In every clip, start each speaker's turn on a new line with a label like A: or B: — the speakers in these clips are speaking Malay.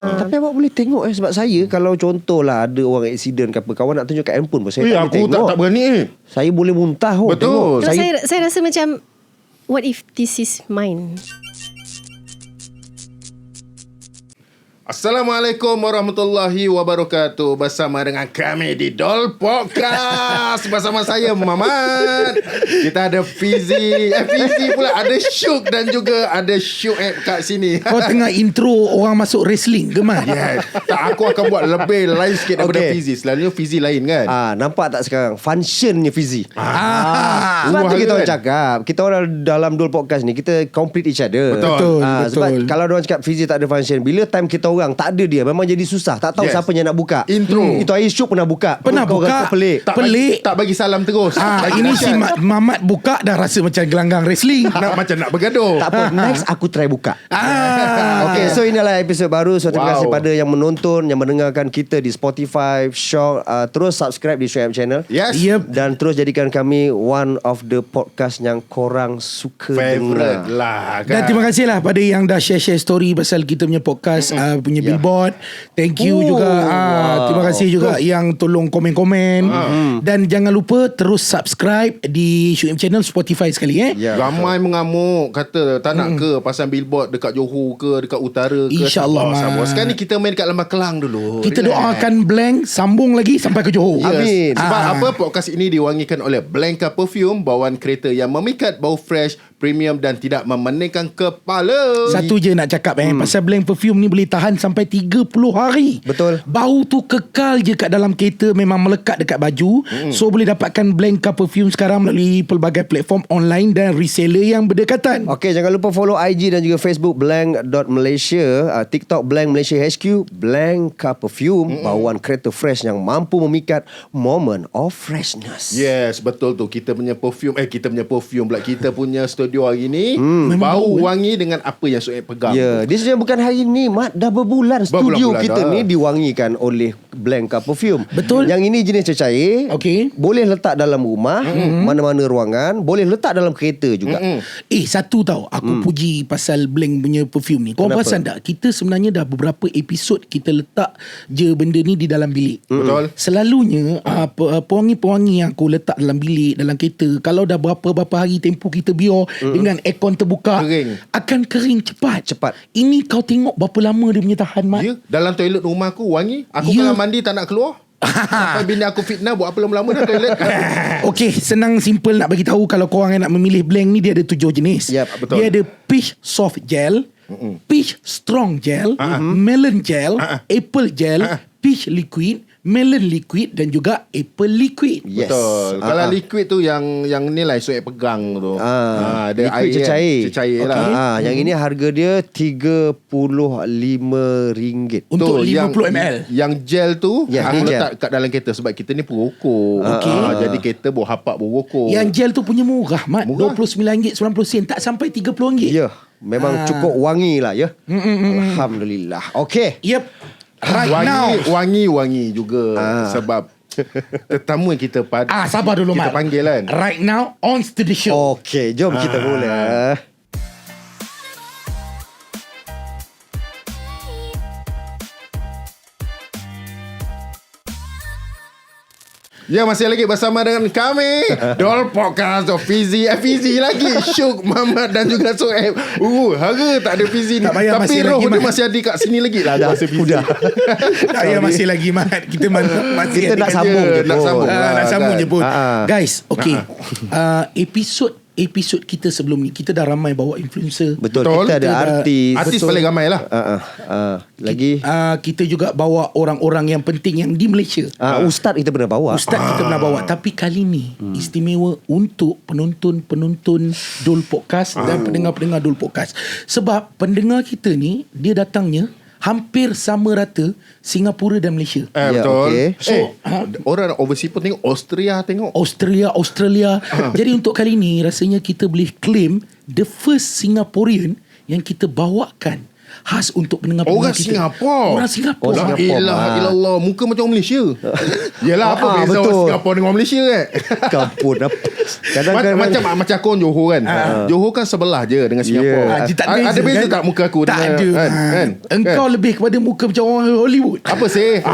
A: Tapi awak boleh tengok sebab saya kalau contohlah ada orang accident ke apa, kawan nak tunjuk kat handphone pun saya tak boleh
B: Aku
A: tengok.
B: tak berani.
A: Saya boleh muntah.
B: Betul.
A: Tengok.
C: Saya rasa macam, what if this is mine?
B: Assalamualaikum warahmatullahi wabarakatuh. Bersama dengan kami di Dol Podcast. Bersama saya Mamat. Kita ada Fizi pula. Ada Syuk dan juga ada Syuib kat sini.
D: Kau tengah intro orang masuk wrestling ke Mat?
B: Yes. Tak, aku akan buat lebih lain sikit daripada Fizi. Selalunya Fizi lain kan.
A: Nampak tak sekarang functionnya Fizi. Sebab
B: Wah,
A: tu kita orang
B: kan?
A: cakap, kita orang dalam Dol Podcast ni kita complete each other.
D: Betul.
A: Sebab kalau orang cakap Fizi tak ada function, bila time kita orang tak ada dia, memang jadi susah. Tak tahu siapa yang nak buka
B: Intro.
A: Itu Air Syuk pernah buka.
D: Pernah
A: Kau
D: buka.
A: rasa pelik.
B: Tak bagi salam terus.
D: Ini si Mamat buka dah rasa macam gelanggang wrestling.
B: macam nak bergaduh.
A: Tak apa, next aku try buka.
D: Okay,
A: So inilah episod baru. So terima kasih
B: Wow.
A: pada yang menonton, yang mendengarkan kita di Spotify, Shock. Terus subscribe di Syuib Channel.
B: Yes.
D: Yep.
A: Dan terus jadikan kami one of the podcast yang korang suka
B: Favorite
A: dengar.
B: lah kan.
D: Dan terima kasih lah pada yang dah share story pasal kita punya podcast, punya billboard. Thank you juga. Terima kasih juga yang tolong komen-komen. Dan jangan lupa terus subscribe di Syuib Channel Spotify sekali.
A: Ya.
B: Ramai mengamuk kata tak nak ke pasang billboard dekat Johor ke dekat utara ke
D: InsyaAllah,
B: Sabah.
D: Mat.
B: Sekarang ni kita main dekat Lembah Kelang dulu.
D: Kita
B: Relax.
D: doakan Blank sambung lagi sampai ke Johor.
B: Yes.
A: Amin.
B: Sebab apa, podcast ini diwangikan oleh Blanka Perfume, bawaan kereta yang memikat bau fresh, premium dan tidak memeningkan kepala.
D: Satu je nak cakap pasal Blank Perfume ni boleh tahan sampai 30 hari.
A: Betul.
D: Bau tu kekal je kat dalam kereta, memang melekat dekat baju. So boleh dapatkan Blanka Perfume sekarang melalui pelbagai platform online dan reseller yang berdekatan.
A: Okey, jangan lupa follow IG dan juga Facebook blank.malaysia, TikTok Blank Malaysia HQ, Blanka Perfume, bawaan kereta fresh yang mampu memikat moment of freshness.
B: Yes, betul tu. Kita punya perfume pula. Kita punya studio hari ni bau wangi dengan apa yang Suhaib pegang.
A: Ya, dia sebenarnya bukan hari ni, Mat. Dah berbulan studio
B: Berbulan-bulan
A: kita
B: dah.
A: ni diwangikan oleh Blanka Perfume.
D: Betul.
A: Yang ini jenis cecair.
D: Okey.
A: Boleh letak dalam rumah, mana-mana ruangan. Boleh letak dalam kereta juga.
D: Satu tau, aku puji pasal Blank punya perfume ni. Kau
A: Kenapa?
D: perasan tak? Kita sebenarnya dah beberapa episod kita letak je benda ni di dalam bilik.
B: Betul.
D: Selalunya pewangi-pewangi yang aku letak dalam bilik, dalam kereta, kalau dah berapa hari tempoh kita biar dengan aircon terbuka,
B: Kering.
D: akan kering cepat. Ini kau tengok berapa lama dia punya tahan, Mat.
B: Ya, dalam toilet rumah aku wangi. Aku
D: Ya.
B: kalau mandi tak nak keluar. Sampai bini aku fitnah buat apa lama-lama dalam toilet.
D: Okey, senang simple nak bagi tahu kalau korang nak memilih Blank ni, dia ada 7 jenis.
A: Yap,
B: betul.
D: Dia ada peach soft gel, peach strong gel, melon gel, apple gel, peach liquid, melon liquid dan juga apple liquid.
A: Yes.
B: Betul. Kalau liquid tu yang ni lah Suhaib pegang tu. Ada
A: liquid
B: air
A: cecair.
B: Cecair lah.
A: Yang ini harga dia RM35.
D: Untuk 50 ml.
B: Yang gel tu
A: Ya,
B: aku
A: ni gel.
B: letak kat dalam kereta sebab kita ni perokok.
D: Okey.
B: Jadi kereta bawa hapak berokok.
D: Yang gel tu punya murah, Mat.
B: Murah.
D: RM29.90, tak sampai RM30.
A: Ya, memang cukup wangi lah ya. Alhamdulillah. Okey.
D: Yep. Right now.
B: Wangi juga sebab tetamu yang kita
D: Sabar dulu,
B: kita
D: Mat.
B: panggil kan.
D: Right now, on to the show.
A: Okey, jom kita mula.
B: Ya, masih lagi bersama dengan kami Dol Podcast of Fizi lagi Syuk, Mamat dan juga Suhaib. Harga tak ada Fizi ni.
D: Tak payah,
B: Tapi
D: masih
B: roh
D: lagi,
B: dia
D: Mat.
B: masih ada kat sini lagi lah. Dah
A: Sudah.
D: Tak payah, masih lagi, Mat. Kita masih
A: Kita
D: ada
A: nak
D: kerja.
A: sambung je
B: nak
A: pun.
B: sambung.
D: Nak sambung je pun. Guys, okay. Episod kita sebelum ni, kita dah ramai bawa influencer.
A: Betul.
B: Betul.
A: Kita ada
D: Kita dah-
A: artis.
B: Artis
D: Betul.
B: paling ramai lah.
A: Lagi
D: Kita juga bawa orang-orang yang penting yang di Malaysia.
A: ustaz kita pernah bawa.
D: Ustaz kita pernah bawa. Tapi kali ni istimewa untuk penonton-penonton Dol Podcast dan pendengar-pendengar Dol Podcast. Sebab pendengar kita ni, dia datangnya hampir sama rata Singapura dan Malaysia.
A: Ya,
B: Betul.
A: okey.
D: So,
B: orang overseas pun tengok. Australia tengok.
D: Australia. Jadi untuk kali ni rasanya kita boleh claim the first Singaporean yang kita bawakan khas untuk pendengar-pendengar
B: Orang
D: kita.
B: Singapura.
D: Orang Singapura.
A: Orang
B: La
A: Singapura.
B: ilaha illallah. Muka macam orang Malaysia. Yelah apa beza
A: betul.
B: orang Singapura dengan Malaysia
A: Kampun apa. Kadang-kadang
B: Macam aku orang Johor kan. Johor kan sebelah je dengan Singapura.
A: Yeah.
D: Dia tak
B: Ada beza
D: kan?
B: tak muka aku
D: Tak ada
B: kan?
D: Engkau lebih kepada muka macam orang Hollywood.
B: Apa say?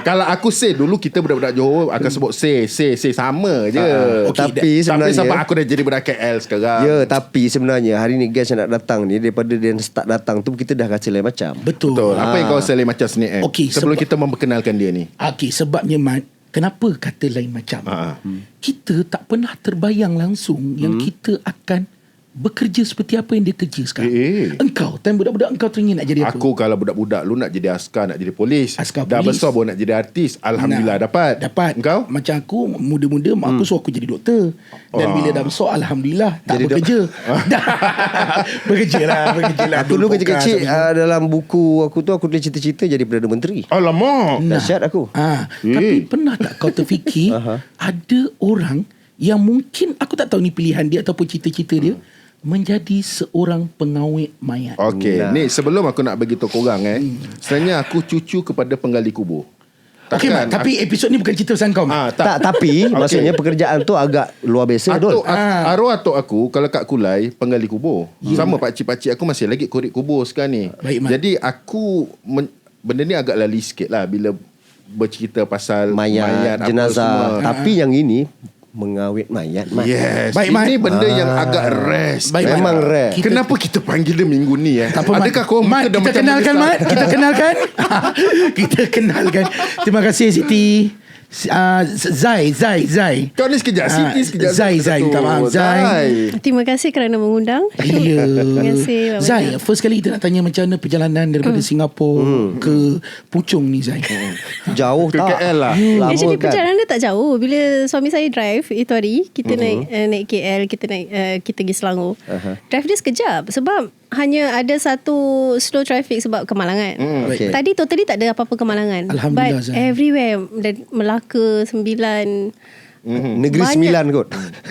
B: Kalau aku say dulu kita budak-budak Johor akan sebut say sama je.
D: Okey,
A: Tapi
B: Tapi
A: sebenarnya
B: sebab aku dah jadi budak KL sekarang.
A: Ya, tapi sebenarnya hari ni guys yang nak datang ni, daripada dia start datang tu kita dah kata lain macam.
D: Betul.
B: Betul. Apa yang kau rasa lain macam Snake M?
D: Okey,
B: Sebelum
D: sebab-
B: kita memperkenalkan dia ni.
D: Okey, sebabnya Mat, kenapa kata lain macam? Kita tak pernah terbayang langsung yang kita akan bekerja seperti apa yang dia kerja sekarang. Engkau, time budak-budak engkau teringin nak jadi apa?
B: Aku kalau budak-budak lu nak jadi askar, nak jadi polis.
D: Askar
B: Dah
D: polis.
B: besar baru nak jadi artis. Alhamdulillah dapat. Engkau?
D: Macam aku muda-muda mak aku suruh aku jadi doktor. Dan bila dah besar alhamdulillah tak
A: Jadi
D: bekerja. Bekerja lah.
A: Aku dulu
D: Podcast
A: kecil-kecil
D: apa
A: dalam buku aku tu aku ada cita-cita jadi Perdana Menteri.
B: Alamak.
A: Dahsyat aku.
D: Tapi pernah tak kau terfikir ada orang yang mungkin aku tak tahu ni pilihan dia ataupun cita-cita dia menjadi seorang pengawet mayat.
B: Okey, ni sebelum aku nak bagi tahu korang sebenarnya aku cucu kepada penggali kubur.
D: Okey Mat, tapi episod ni bukan cerita pasal kau Mat.
A: Tak, tapi maksudnya pekerjaan tu agak luar biasa Dol.
B: Arwah atuk aku kalau kat Kulai penggali kubur. Sama pakcik-pakcik aku masih lagi korek kubur sekarang ni.
D: Baik, Mat.
B: Jadi aku benda ni agak lali sikit lah bila bercerita pasal
A: Mayat,
B: apa
A: jenazah.
B: semua.
A: Tapi yang ini mengawet mayat. Mat.
B: Yes.
D: Baik,
B: Ini
D: Mat.
B: benda yang agak rare.
D: Baik,
A: Memang
D: Mat.
A: rare.
B: Kenapa kita panggil dia minggu ni
D: Tak apa, Mat.
B: Adakah kau
D: Mat, kita kenalkan Mat. Kita kenalkan. Kita kenalkan. Terima kasih Siti. Zai.
B: Kau ni sekejap Siti sekejap
D: Zai, minta maaf, Zai.
C: Terima kasih kerana mengundang.
D: Ya.
C: Terima kasih banyak.
D: Zai, first kali kita nak tanya macam mana perjalanan daripada Singapura ke Puchong ni Zai.
A: Jauh
B: Ke
A: tak?
B: KL lah.
A: Lama
C: Actually
A: kan?
C: perjalanan dia tak jauh. Bila suami saya drive itu hari, kita naik KL, kita pergi Selangor. Drive dia sekejap sebab hanya ada satu slow traffic sebab kemalangan.
A: Okay.
C: Tadi totally tak ada apa-apa kemalangan.
D: Alhamdulillah,
C: But
D: Zai.
C: everywhere, dan Melaka, Sembilan,
A: Negeri
C: banyak.
A: Sembilan kot.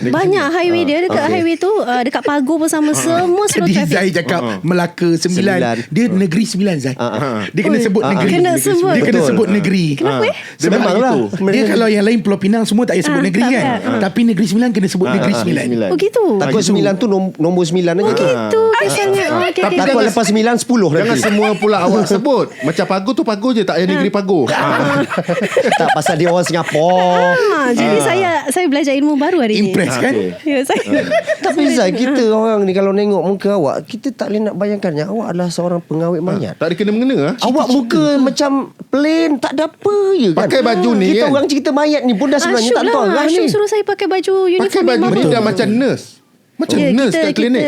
C: banyak highway dia dekat highway tu, dekat Pago pun sama, semua slow
D: Tadi Zai
C: traffic.
D: cakap Melaka Sembilan.
A: Sembilan.
D: Dia negeri Sembilan Zai. Dia kena sebut negeri.
C: Kena sebut.
D: Dia kena
A: Betul.
D: sebut negeri.
C: Kenapa
B: Dia
A: Memang lah.
D: Dia kalau yang lain Pulau Pinang semua tak payah sebut negeri
C: tak
D: kan.
C: payah.
D: Tapi negeri Sembilan kena sebut negeri Sembilan.
C: Oh gitu.
A: Takut sembilan tu nombor 9 aja.
C: Gitu kisahnya. Okay,
B: Tapi
C: okay.
A: Takut lepas 9 10
B: Jangan
A: nanti.
B: semua pula awak sebut. Macam Pago tu Pago je, tak payah negeri Pago.
A: Tak pasal dia orang Singapura.
C: Jadi saya belajar ilmu baru hari ni.
D: Impress kan?
C: Ya, saya.
A: Tapi Zai, kita orang ni kalau nengok muka awak, kita tak boleh nak bayangkan yang awak adalah seorang pengawet mayat.
B: Tak ada kena-mengena.
A: Awak muka macam plain, tak ada apa je kan.
B: Pakai baju ni
A: Kita
B: kan?
A: orang cerita mayat ni pun dah sebenarnya
C: Asyuk
A: tak tahu
C: lah.
A: arah
C: Asyuk
A: ni.
C: suruh saya pakai baju uniform
B: Pakai baju
C: yang
B: ni
C: baru.
B: dah macam nurse. Macam nurse kat klinik.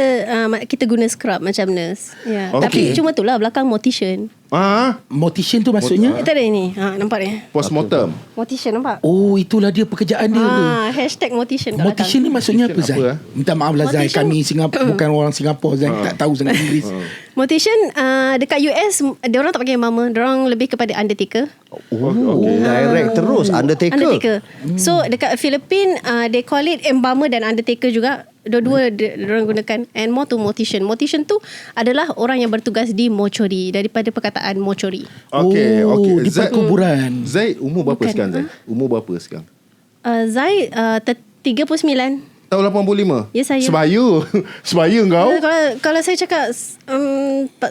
C: Kita guna scrub macam nurse. Ya.
B: Okey.
C: Tapi cuma tu lah belakang mortician.
D: Mortician tu maksudnya?
C: Kita ada ini. Nampak ni.
B: Postmortem.
C: Mortician nampak?
D: Oh, itulah dia pekerjaan dia.
C: Hashtag mortician kat
D: Mortician ni maksudnya apa Zai?
B: apa,
D: Minta maaf lah Zai,
C: Mortician-
D: kami Singapura bukan orang Singapura Zai, tak tahu sangat Inggeris.
C: Mortician dekat US dia orang tak pakai mama, dia orang lebih kepada undertaker.
A: Direct terus Undertaker.
C: So dekat Filipin they call it embalmer dan undertaker juga. Dua-dua dia orang gunakan. And more to mortician. Mortician tu adalah orang yang bertugas di mortuary, daripada perkataan mortuary.
B: Okey,
D: Oh,
B: okey.
D: di kuburan.
B: Zaid umur berapa
C: Bukan,
B: sekarang Zaid? Umur berapa sekarang?
C: Zai 39.
B: Tahun 85?
C: Ya, saya.
B: Sebaya kau?
C: Kalau saya cakap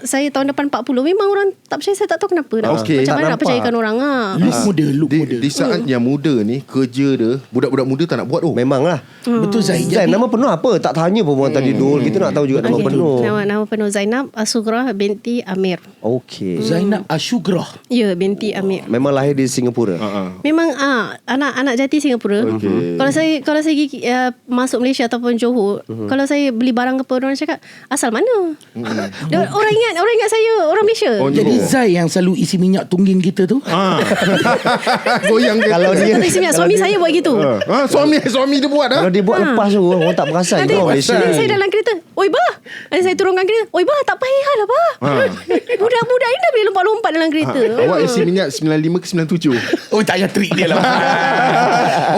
C: saya tahun depan 40, memang orang tak percaya. Saya tak tahu kenapa.
B: Okey.
C: Macam
A: Tak
C: mana nak
A: nampak.
C: percayakan orang
D: Look muda.
B: Di saat yang muda ni, kerja dia, budak-budak muda tak nak buat tu.
A: Memang lah.
D: Betul Zai.
A: Zain, nama penuh apa? Tak tanya pun orang tadi Dul. Kita nak tahu juga nama
C: Okey.
A: penuh.
C: Nama penuh Zainab Asugrah binti Amir.
A: Okey.
D: Zainab Ashugrah.
C: Ya, binti Amir.
A: Memang lahir di Singapura.
C: Memang anak jati Singapura.
B: Okey.
C: Kalau saya pergi masuk Malaysia ataupun Johor, kalau saya beli barang apa, orang cakap asal mana? Orang ingat saya orang Malaysia.
B: Oh,
D: Jadi
B: Johor.
D: Zai yang selalu isi minyak tungging kita tu.
B: Goyang dia.
A: Kalau dia
C: Suami saya buat gitu.
B: Suami dia buat
A: kalau
B: dah.
A: dia buat lepas tu orang tak perasan.
C: Nanti
A: Kau Malaysia.
C: saya dalam kereta, oi bah. Nanti saya turunkan kereta, oi bah, tak payah lah bah. Budak-budak ni dah boleh lompat-lompat dalam kereta.
B: Awak isi minyak 95 ke 97?
D: Oh, tak payah trik dia lah.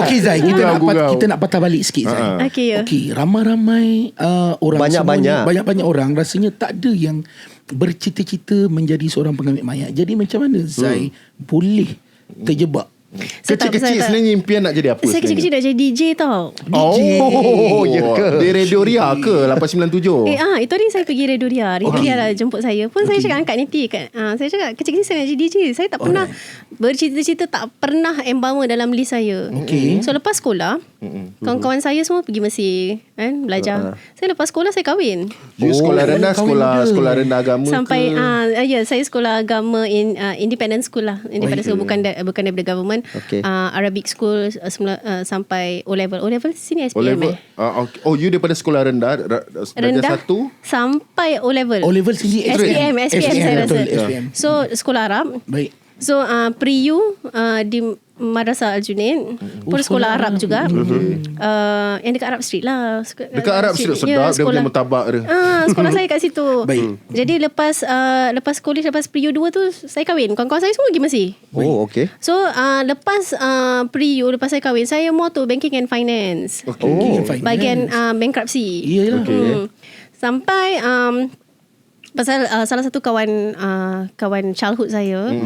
D: Okey Zai,
B: Gurau.
D: kita nak patah balik sikit Zai.
C: Okey, ya.
D: Okey, ramai-ramai orang
A: Banyak-banyak.
D: semuanya, banyak-banyak orang rasanya tak ada yang bercita-cita menjadi seorang pengawet mayat. Jadi macam mana Zai boleh terjebak
B: Kecil-kecil sebenarnya impian nak jadi apa?
C: Saya kecil-kecil nak jadi DJ tau.
B: Oh,
A: ya ke?
B: Di Radio Ria ke 897?
C: Itu hari saya pergi Radio Ria. Radio Ria lah jemput saya. Pun saya cakap angkat Niti kan. Saya cakap kecil-kecil saya nak jadi DJ. Saya tak pernah bercita-cita, tak pernah embalmer dalam list saya. So lepas sekolah, kawan-kawan saya semua pergi Mesir kan, belajar. Saya lepas sekolah saya kahwin.
B: You sekolah rendah, sekolah rendah agama
C: Sampai
B: ke?
C: saya sekolah agama independent school lah. Independent school, bukan daripada government.
A: Okay.
C: Arabic school sampai O level. O level sini SPM.
B: O level. Okay. Oh, you daripada sekolah rendah
C: Rendah
B: satu
C: sampai O level.
D: O level sini
C: SPM saya rasa.
D: betul, SPM.
C: So sekolah Arab.
D: Baik.
C: So pre-U di Madrasah Al-Junaid pun sekolah Arab juga. Yang dekat Arab Street lah.
B: dekat Arab Street sedap dia punya mutabak dia.
C: Sekolah saya kat situ.
D: Baik.
C: Jadi lepas college, lepas pre-U 2 tu saya kahwin. Kawan-kawan saya semua pergi Mesir.
A: Oh, okay.
C: So lepas pre-U, lepas saya kahwin, saya more to banking and finance. Bahagian bankruptcy.
D: Iyalah.
C: Sampai pasal salah satu kawan childhood saya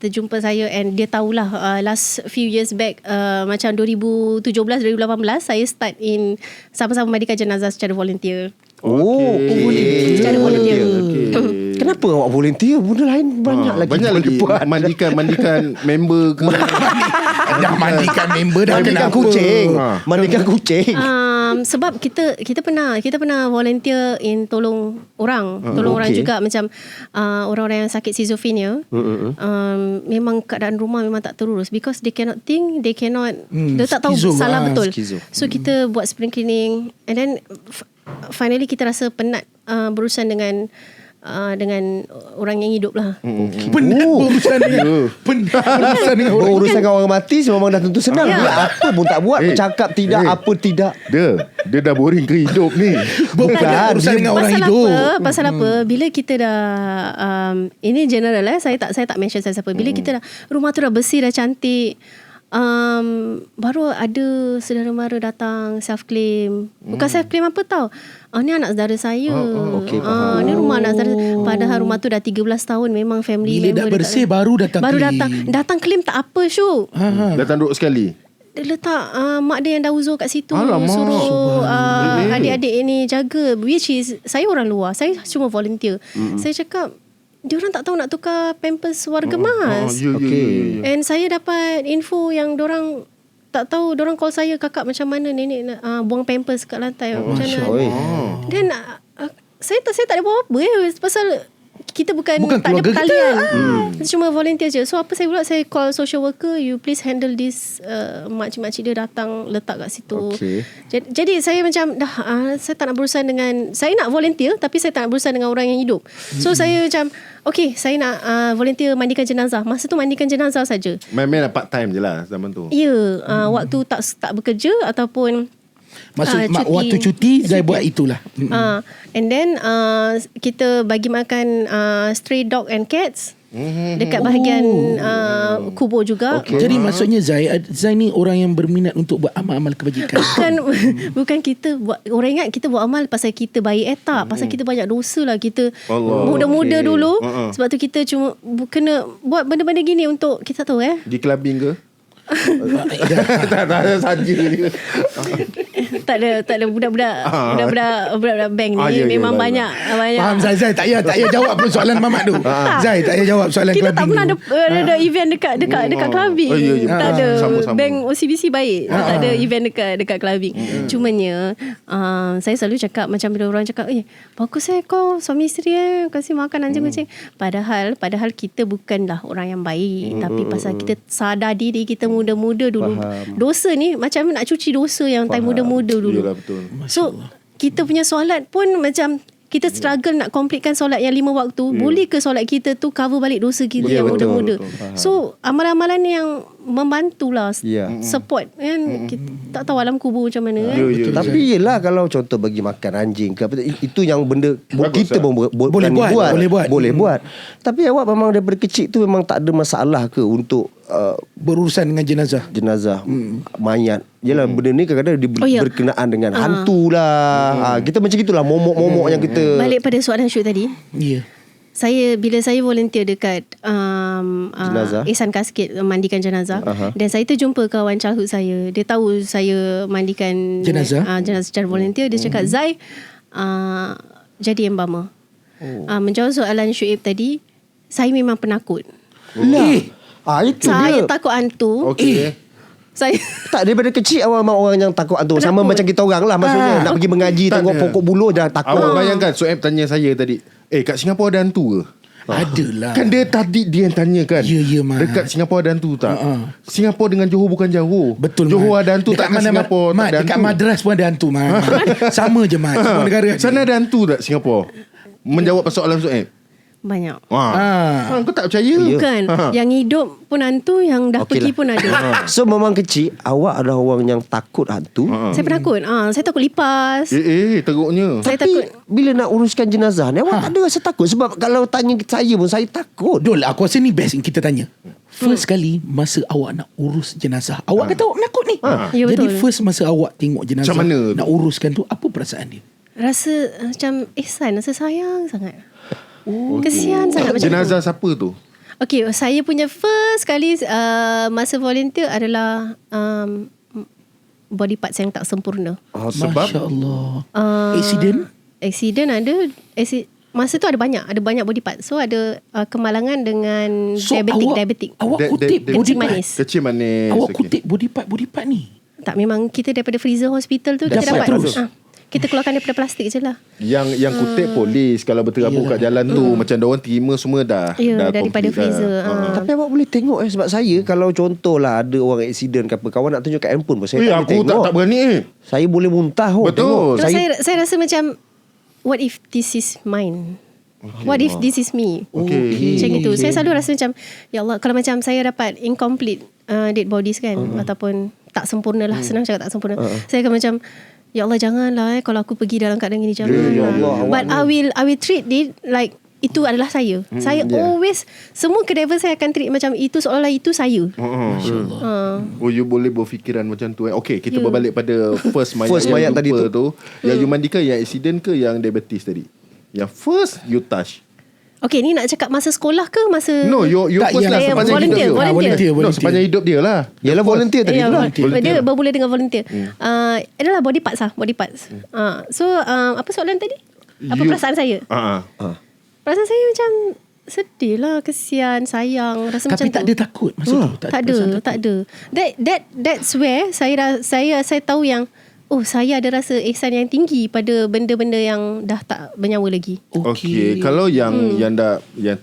C: terjumpa saya, and dia tahulah last few years back, macam 2017 2018 saya start in sama-sama mandikan jenazah secara volunteer.
A: Okay.
C: Secara volunteer.
A: Kenapa awak volunteer? Benda lain banyak lagi.
B: Banyak lagi
A: buat.
B: mandikan member ke.
D: Dah mandikan member dah.
A: Mandikan
D: kenapa?
A: kucing. Mandikan kucing.
C: Sebab kita pernah volunteer in tolong orang orang juga, macam orang-orang yang sakit schizophrenia. Memang keadaan rumah memang tak terurus because they cannot think, dia tak tahu
D: Schizo,
C: salah betul.
A: Schizo.
C: So kita buat spring cleaning, and then finally kita rasa penat berurusan dengan orang yang hidup lah.
D: Penat berurusan dengan orang.
A: Berurusan dengan orang mati memang dah tentu senang.
C: Ya.
A: Dia apa pun tak buat. Bercakap tidak, apa tidak.
B: Dia dah boring ke hidup ni.
A: Bukan.
D: Berurusan dengan orang
C: Pasal
D: hidup.
C: Pasal apa? Bila kita dah ini general saya tak mention siapa. Bila kita dah rumah tu dah bersih, dah cantik, baru ada saudara mara datang self claim. Bukan self claim apa tau. Ni anak saudara saya.
A: Okey,
C: Ni rumah anak saudara. Padahal rumah tu dah 13 tahun memang family
D: Bila
C: member
D: dah
C: dia
D: bersih
C: tak,
D: baru datang
C: datang claim tak apa Syuk.
B: Datang duduk sekali.
C: Dia letak mak dia yang dah uzur kat situ.
B: Alamak.
C: Suruh adik-adik ini jaga, which is saya orang luar, saya cuma volunteer. Saya cakap diorang tak tahu nak tukar pampers warga mas.
A: Okey.
C: And saya dapat info yang diorang tak tahu. Diorang call saya, kakak macam mana nenek nak buang pampers kat lantai, macam mana. Dan saya tak ada buat apa pasal kita bukan tak ada
D: keluarga
C: perkalian. Cuma volunteer je. So apa saya buat, saya call social worker, you please handle this. Makcik-makcik dia datang letak kat situ.
A: Okay.
C: Jadi saya macam dah saya tak nak berurusan dengan, saya nak volunteer tapi saya tak nak berurusan dengan orang yang hidup. So saya macam okay, saya nak volunteer mandikan jenazah. Masa tu mandikan jenazah saja.
B: Main-main part time je lah zaman tu.
C: Ya, waktu tak bekerja ataupun
D: waktu cuti Zai buat itulah.
C: And then kita bagi makan stray dog and cats dekat bahagian kubur juga.
D: Jadi maksudnya Zai ni orang yang berminat untuk buat amal-amal kebajikan.
C: Bukan kita buat, orang ingat kita buat amal pasal kita baik, tak, pasal kita banyak dosa lah. Kita
B: Allah.
C: muda-muda dulu. Sebab tu kita cuma kena buat benda-benda gini untuk kita tahu
B: Di clubbing ke? tak ada saja dia.
C: tak ada budak-budak bank ni memang banyak.
D: Faham Zai tak payah jawab pun soalan Mamat tu. Zai tak payah jawab soalan
C: kita tak
D: clubbing
C: pernah ada event dekat clubbing. Tak ada.
B: Sama-sama.
C: Bank OCBC baik. Tak ada event dekat clubbing. Cumanya saya selalu cakap, macam bila orang cakap, bagus kau suami isteri kasih makan anjing kucing. Padahal kita bukanlah orang yang baik, tapi pasal kita sadar diri kita muda-muda dulu. Dosa ni macam nak cuci dosa yang time muda-muda dulu.
B: Yalah, betul.
C: So kita punya solat pun macam kita struggle nak completekan solat yang 5 waktu. Boleh ke solat kita tu cover balik dosa kita yang muda-muda? So amalan-amalan yang membantulah, support kan. Kita tak tahu alam kubur macam mana kan.
A: Tapi yelah, kalau contoh bagi makan anjing ke apa, itu yang benda
B: Bagus
A: kita pun boleh buat. Tapi awak memang daripada kecil tu memang tak ada masalah ke untuk
D: berurusan dengan jenazah
A: mayat? Yelah, benda ni kadang-kadang berkenaan dengan hantu lah. Kita macam itulah, momok-momok yang kita.
C: Balik pada soalan Syuk tadi.
D: Ya.
C: bila saya volunteer dekat
A: Jenazah?
C: Ihsan Casket mandikan jenazah, dan saya terjumpa kawan childhood saya. Dia tahu saya mandikan
D: Jenazah?
C: jenazah secara volunteer. Dia cakap, Zai, jadi embalmer. Menjawab soalan Syuib tadi, saya memang penakut.
A: Itu
C: Saya
A: dia.
C: takut hantu.
B: Okey.
C: Saya
A: Tak, daripada kecil awak memang orang yang takut hantu. Sama
C: Penakut.
A: macam kita orang lah. Maksudnya nak pergi mengaji,
B: Tak
A: tengok
B: ada.
A: pokok buluh dah takut.
B: Awak bayangkan Soeb tanya saya tadi, kat Singapura ada hantu ke?
D: Adalah.
B: Kan dia tadi dia yang tanya kan.
D: Ya, Mat.
B: Dekat Singapura ada hantu tak? Singapura dengan Johor bukan jauh.
D: Betul,
B: Johor
D: Mat.
B: ada hantu
D: Dekat
B: tak? Kat
D: mana,
B: Singapura
D: Mat?
B: tak ada
D: Dekat
B: hantu.
D: Madras pun ada hantu, Mat. Sama je, Mat. Semua negara ada.
B: Sana ada hantu tak Singapura? Menjawab persoalan Soeb.
C: banyak.
B: Kau tak percaya?
C: Bukan. Yang hidup pun hantu, yang dah
A: Okey
C: pergi
A: lah.
C: pun ada.
A: So memang kecil awak adalah orang yang takut hantu.
C: Saya penakut. Saya takut lipas.
B: Teruknya.
C: Saya
A: Tapi
C: takut.
A: bila nak uruskan jenazah ni awak tak ada rasa takut. Sebab kalau tanya saya pun saya takut.
D: Dol, aku rasa ni best kita tanya. First kali masa awak nak urus jenazah, awak kata awak menakut ni.
C: Ya,
D: Jadi
C: betul.
D: first masa awak tengok jenazah,
B: Macam mana tu?
D: nak uruskan tu, apa perasaan dia?
C: Rasa macam ihsan, rasa sayang sangat. Kesian sangat macam
B: Jenazah
C: tu.
B: siapa tu?
C: Okay, saya punya first kali masa volunteer adalah body parts yang tak sempurna.
B: Sebab
D: Masya Allah. Accident?
C: Accident ada. Masa tu ada banyak body part. So ada kemalangan dengan diabetic.
D: Awak kutip body
C: Kencing
D: part.
C: manis.
B: Kecil manis.
D: Awak
B: okey.
D: kutip body part ni.
C: Tak, memang kita daripada freezer hospital tu kita
D: Dapat
C: dapat
D: terus?
C: kita keluarkan daripada plastik je lah.
B: Yang kutip polis kalau berterabur kat jalan tu macam diorang terima semua dah.
C: Ya,
B: dah
C: daripada
B: complete
C: freezer.
B: dah.
A: Tapi awak boleh tengok sebab saya kalau contohlah ada orang aksiden ke apa, kawan nak tunjuk kat handphone pun saya tak boleh
B: Aku
A: tengok.
B: tak berani.
A: Saya boleh muntah.
B: Betul.
A: Tengok.
C: Terus saya rasa macam, what if this is mine? What if this is me?
B: Okey.
C: Macam itu. Saya selalu rasa macam, ya Allah, kalau macam saya dapat incomplete dead bodies kan, ataupun tak sempurna lah, senang cakap tak sempurna. Saya akan macam, ya Allah, janganlah kalau aku pergi dalam keadaan gini, jangan.
A: Ya Allah,
C: But I will treat it like itu adalah saya. Saya always, semua cadaver saya akan treat macam itu, seolah-olah itu saya.
B: Oh, you boleh berfikiran macam tu. Okay, kita berbalik pada first mayat,
A: First
B: yang
A: mayat
B: lupa
A: tadi tu.
B: Yang you mandikan yang accident ke yang diabetes tadi? Yang first you touch.
C: Okay, ni nak cakap masa sekolah ke masa...
B: No, you
D: Tak,
B: first
D: yang
B: lah sepanjang
C: volunteer,
B: hidup dia.
C: volunteer.
B: No, sepanjang hidup dia lah.
A: Yalah volunteer tadi
C: Ya,
A: tu lah.
C: dia bermula dengan volunteer. Adalah body parts lah, body parts. So apa soalan tadi? Apa perasaan saya? Perasaan saya macam sedih lah, kesian, sayang, rasa macam
D: Tapi tak
C: tu.
D: ada takut masa tu.
C: Tak ada. That's where saya tahu yang, oh, saya ada rasa ihsan yang tinggi pada benda-benda yang dah tak bernyawa lagi.
B: Okay, kalau yang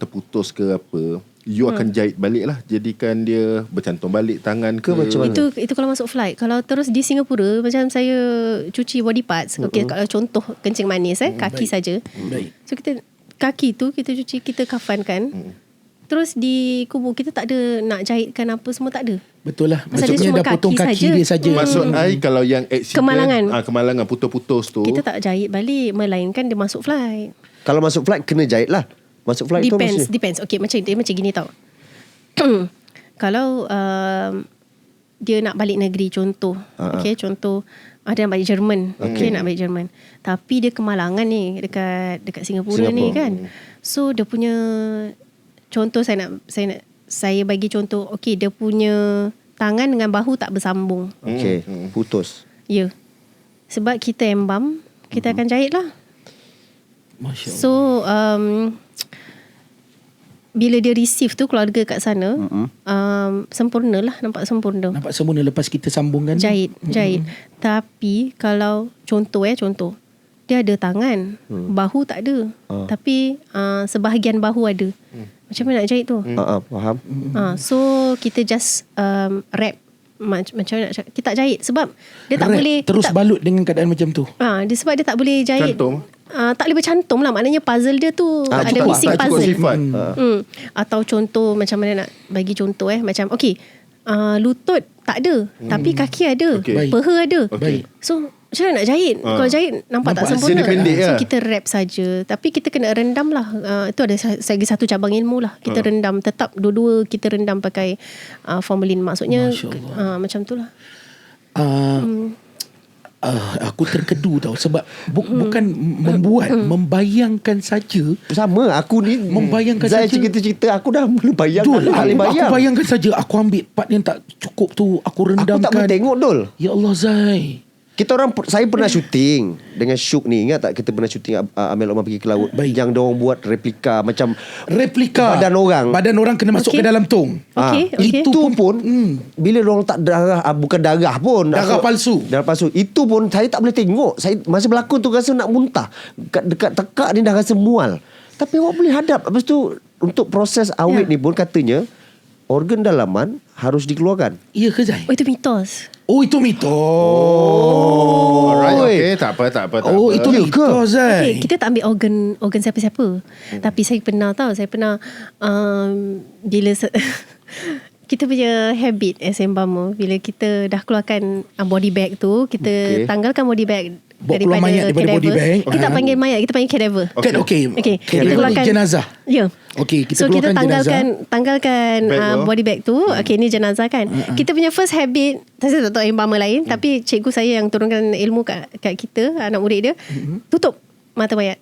B: terputus ke apa, you akan jahit balik lah. Jadikan dia bercantum balik tangan ke
A: macam mana?
C: Itu kalau masuk flight. Kalau terus di Singapura, macam saya cuci body parts. Okay, kalau contoh kencing manis, kaki saja.
D: Baik.
C: So kaki tu kita cuci, kita kafankan. Terus di kubur kita tak ada nak jahitkan apa semua, tak ada.
D: Betul lah.
C: Pasal dia
D: Maksudnya
C: cuma
D: dah potong
C: kaki
D: kaki
C: saja.
D: dia saja.
B: Maksud I kalau yang accident, kemalangan putus-putus tu,
C: Kita tak jahit balik, melainkan dia masuk flight.
A: Kalau masuk flight kena jahit lah. Masuk flight tu mesti.
C: Depends. Okay, macam gini tau. Kalau dia nak balik negeri, contoh. Okay, contoh ada yang balik Jerman. Okay, nak balik Jerman. Tapi dia kemalangan ni dekat Singapura ni kan. So dia punya, contoh saya bagi contoh. Okay, dia punya tangan dengan bahu tak bersambung.
A: Okay, putus.
C: Ya. Sebab kita embam, kita akan jahit lah.
D: Masya Allah.
C: So bila dia receive tu, keluarga kat sana, sempurna lah, nampak sempurna.
D: Nampak sempurna lepas kita sambungkan.
C: Jahit. Tapi kalau contoh dia ada tangan, bahu tak ada. Tapi sebahagian bahu ada. Macam mana nak jahit tu?
A: Faham.
C: So kita just wrap. Macam mana nak cakap, kita tak jahit sebab dia tak
D: Rap,
C: boleh
D: terus
C: tak,
D: balut dengan keadaan macam tu.
C: sebab dia tak boleh jahit.
B: Cantum.
C: Tak boleh bercantum lah. Maknanya puzzle dia tu ada
B: cukup,
C: missing
B: tak cukup
C: puzzle.
B: sifat.
C: Atau contoh, macam mana nak bagi contoh macam okay, lutut tak ada, tapi kaki ada,
B: Okay.
C: paha ada.
B: Okay.
C: So macam mana nak jahit? Kalau jahit nampak tak
B: hasil
C: sempurna.
B: dia pendek
C: So
B: lah.
C: kita wrap saja. Tapi kita kena rendam lah. Itu ada lagi satu cabang ilmu lah. Kita rendam. Tetap dua-dua kita rendam pakai formalin. Maksudnya macam tu lah.
D: Aku terkedu tau. Sebab bukan membuat, membayangkan saja.
A: Sama aku ni
D: Membayangkan
A: Zai
D: saja.
A: cerita-cerita aku dah mula bayang.
D: Dul,
A: tak boleh
D: aku bayangkan saja. Aku ambil part yang tak cukup tu, aku
A: Aku
D: rendamkan.
A: tak boleh tengok Dul.
D: Ya Allah Zai.
A: Saya pernah syuting dengan Syuk ni. Ingat tak kita pernah syuting Amel Omar pergi ke laut.
D: Baik.
A: Yang diorang buat replika macam
D: Replika Badan orang kena masuk
C: Okey.
D: ke dalam tong.
C: Okey, okey.
A: Itu pun bila diorang tak darah, bukan darah pun.
D: Darah palsu.
A: Darah palsu. Itu pun saya tak boleh tengok. Saya masa berlakon tu rasa nak muntah. Dekat tekak ni dah rasa mual. Tapi awak boleh hadap. Lepas tu untuk proses awet ni pun katanya organ dalaman harus dikeluarkan.
D: Ya ke Zai?
C: Oh, itu mitos.
D: Oh, itu mitos.
B: Alright,
A: Oi.
B: okay. Tak apa.
D: Oh, itu
A: Ya ke?
D: mitos Zai.
C: Okay, kita tak ambil organ siapa-siapa. Tapi saya pernah bila kita punya habit as embalmer, bila kita dah keluarkan body bag tu, kita tanggalkan body bag
D: Bawa keluar mayat daripada body bag.
C: Kita tak panggil mayat, kita panggil cadaver.
D: Kan okey.
C: Okay,
D: Kita keluarkan jenazah.
C: Ya.
D: Okey, kita
C: So kita
D: keluarkan
C: tanggalkan
B: Bag tu.
C: body bag tu. Okay, ni jenazah kan. Kita punya first habit, saya tak tahu embalmer lain, tapi cikgu saya yang turunkan ilmu kat kita, anak murid dia, tutup mata mayat.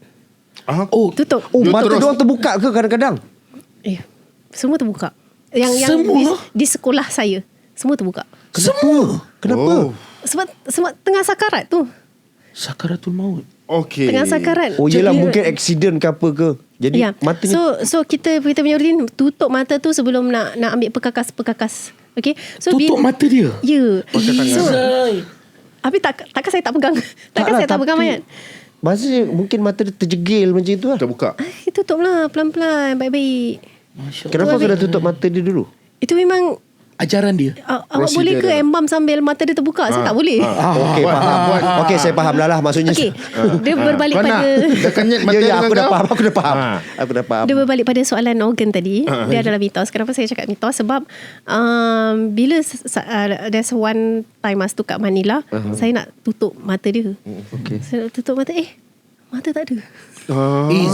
D: Oh,
C: Tutup.
A: Oh,
B: Dia
A: mata
B: terus-
A: diorang terbuka ke kadang-kadang?
C: Semua terbuka. Yang
D: Semua?
C: di sekolah saya, semua terbuka.
D: semua.
A: Kenapa?
C: Sebab tengah sakarat tu.
D: Sakaratul maut.
B: Okay.
C: Tengah sakarat.
A: Oh yelah,
C: Jadi-
A: mungkin accident ke apa ke. Jadi
C: Ya.
A: matanya
C: So kita punya rutin tutup mata tu sebelum nak ambil perkakas. Okay. So
D: Tutup mata dia.
C: Ya. So
D: Zai.
C: habis takkan saya tak pegang. Takkan saya tak pegang mayat.
A: Maksudnya mungkin mata dia terjegil macam itu lah.
B: Terbuka.
C: Tutup lah pelan-pelan, baik-baik.
D: Masya Allah.
A: Kenapa kena tutup mata dia dulu?
C: Itu memang
D: Ajaran dia.
C: awak boleh ke
B: dia.
C: embam sambil mata dia terbuka? Saya tak boleh.
A: Okey, faham. Okey, saya faham lah maksudnya.
C: Okey. Dia berbalik
B: Kau nak
C: pada
B: Dia kenyat mata
A: Ya,
B: dengan
A: aku dah
B: kau?
A: faham. Aku dah faham.
C: dia berbalik pada soalan organ tadi. Dia adalah mitos. Kenapa saya cakap mitos? Sebab bila there's one time masa tu kat Manila, saya nak tutup mata dia.
A: Okey.
C: Saya nak tutup mata. Mata tak ada.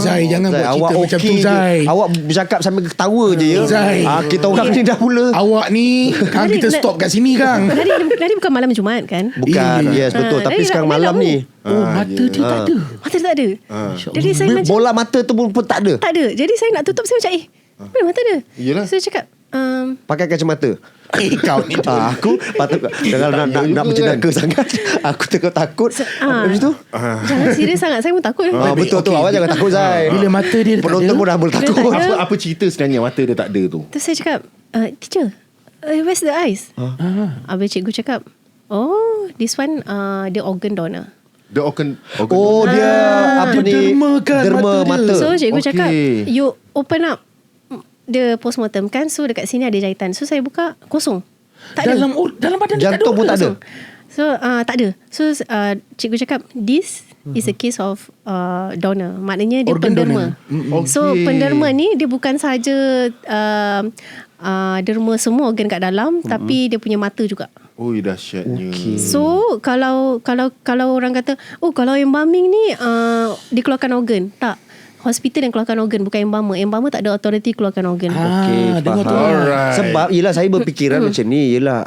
D: Zai, jangan buat cerita macam tu
A: je.
D: Zai.
A: Awak bercakap sambil ketawa je ya.
D: Zai.
A: Kita orang ni dah mula.
D: Awak ni Kang kita stop kat sini Kang.
C: Tadi bukan malam Jumaat kan?
A: Bukan,
D: Iya.
A: yes betul. Tapi
C: Dari
A: sekarang
C: dah
A: malam
C: lalu.
A: ni
D: Oh mata dia tak ada.
C: Mata tak ada. Jadi saya macam
A: bola mata tu pun tak ada.
C: tak ada. Jadi saya nak tutup, saya macam mana mata dia?
B: Yelah.
C: Saya cakap
A: Pakai kacamata.
D: Kau ni
A: Aku patut jangan nak berjenaka sangat. Aku takut. Habis tu?
C: jangan serius sangat. Saya pun takut.
A: Betul tu. Awak jangan takut Zai.
D: Bila mata dia tak
A: Penonton
D: ada.
A: pun dah mula
C: Dia
A: takut.
C: tak ada.
B: Apa cerita sebenarnya mata dia tak ada tu?
C: Terus saya cakap, teacher, where's the eyes? Habis cikgu cakap, oh, this one the organ donor.
B: The organ.
A: Oh dia apa
D: dia
A: ni?
D: dermakan
A: Derma
D: mata dia.
A: mata.
C: So cikgu
B: Okey.
C: cakap, you open up the postmortem kan. So dekat sini ada jahitan. So saya buka, kosong. Tak ada.
D: Dalam badan dia tak ada.
A: Jantung pun tak ada.
C: So tak ada. So cikgu cakap, this is a case of donor. Maknanya dia
D: Organ
C: penderma.
B: donor.
C: So
B: Okey.
C: penderma ni dia bukan sahaja derma semua organ kat dalam, tapi dia punya mata juga.
B: Oh, dahsyatnya.
C: So kalau orang kata, oh kalau embalming ni dikeluarkan organ. Tak. Hospital yang keluarkan organ, bukan embalmer. Embalmer tak ada authority keluarkan organ.
A: Okey,
D: dengar tu.
A: faham.
B: Alright.
A: Sebab yelah saya berfikiran macam ni. Yelah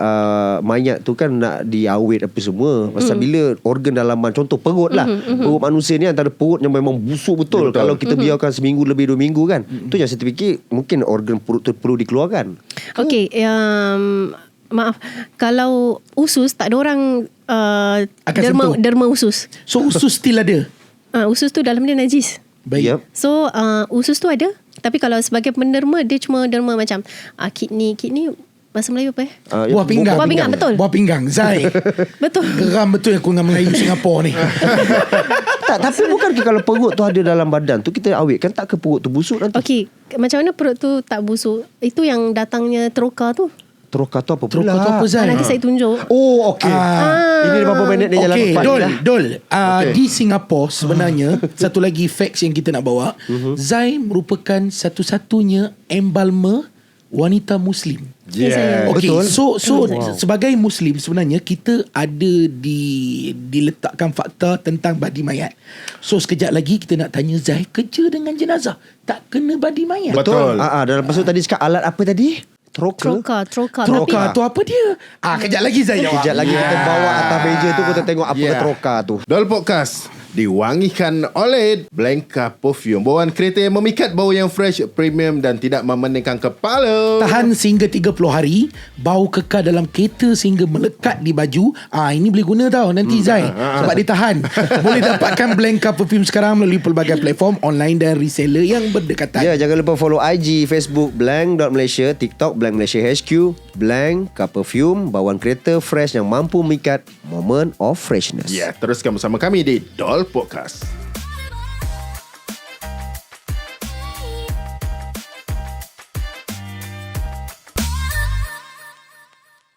A: mayat tu kan nak diawet apa semua. Pasal bila organ dalaman, contoh perut lah. Perut manusia ni antara perut yang memang busuk betul. Kalau kita biarkan seminggu lebih 2 minggu kan. Tu yang saya terfikir mungkin organ perut tu perlu dikeluarkan.
C: Okey, maaf. Kalau usus tak ada orang
D: Akan sentuh.
C: derma usus.
D: So usus still ada.
C: Usus tu dalam dia najis.
D: Baik.
A: Yep.
C: So usus tu ada. Tapi kalau sebagai penderma, dia cuma derma macam kidney bahasa Melayu apa
D: Buah pinggang.
C: Buah pinggang, betul.
D: Buah pinggang. Zai.
C: Betul.
D: Geram betul aku dengan Melayu Singapura ni.
A: Tak, tapi bukan kalau perut tu ada dalam badan tu kita awetkan, tak ke perut tu busuk nanti.
C: Okey, macam mana perut tu tak busuk? Itu yang datangnya teroka tu.
A: Teroka tu apa pula?
D: Teroka tu apa Zai?
C: Nanti saya tunjuk.
A: Oh okey. Ini berapa minit dia jalan
D: Okey,
A: cepat
D: Dol,
A: ni lah.
D: Dol. Di Singapura sebenarnya satu lagi facts yang kita nak bawa. Zai merupakan satu-satunya embalmer wanita Muslim.
B: Yeah.
D: Okay,
A: Betul.
D: so sebagai Muslim sebenarnya kita ada diletakkan fakta tentang badi mayat. So sekejap lagi kita nak tanya Zai, kerja dengan jenazah tak kena badi mayat.
B: Betul.
A: Dan lepas tu tadi cakap alat apa tadi?
C: Troca.
D: Troca tu apa dia? Kejap lagi saya jawab.
A: Kejap lagi kita bawa atas meja tu, kita tengok apa
B: Yeah.
A: Troca tu.
B: Dol Podcast diwangikan oleh Blanca Perfume. Bauan kereta yang memikat, bau yang fresh, premium dan tidak memeningkan kepala.
D: Tahan sehingga 30 hari, bau kekal dalam kereta sehingga melekat di baju. Ini boleh guna tau nanti Zai, sebab dia tahan. Boleh dapatkan Blanca Perfume sekarang melalui pelbagai platform online dan reseller yang berdekatan.
A: Ya, jangan lupa follow IG, Facebook Blank.Malaysia, TikTok Blank Malaysia HQ. Blanca Perfume, bauan kereta fresh yang mampu memikat moment of freshness.
B: Ya, teruskan bersama kami di Dol Podcast.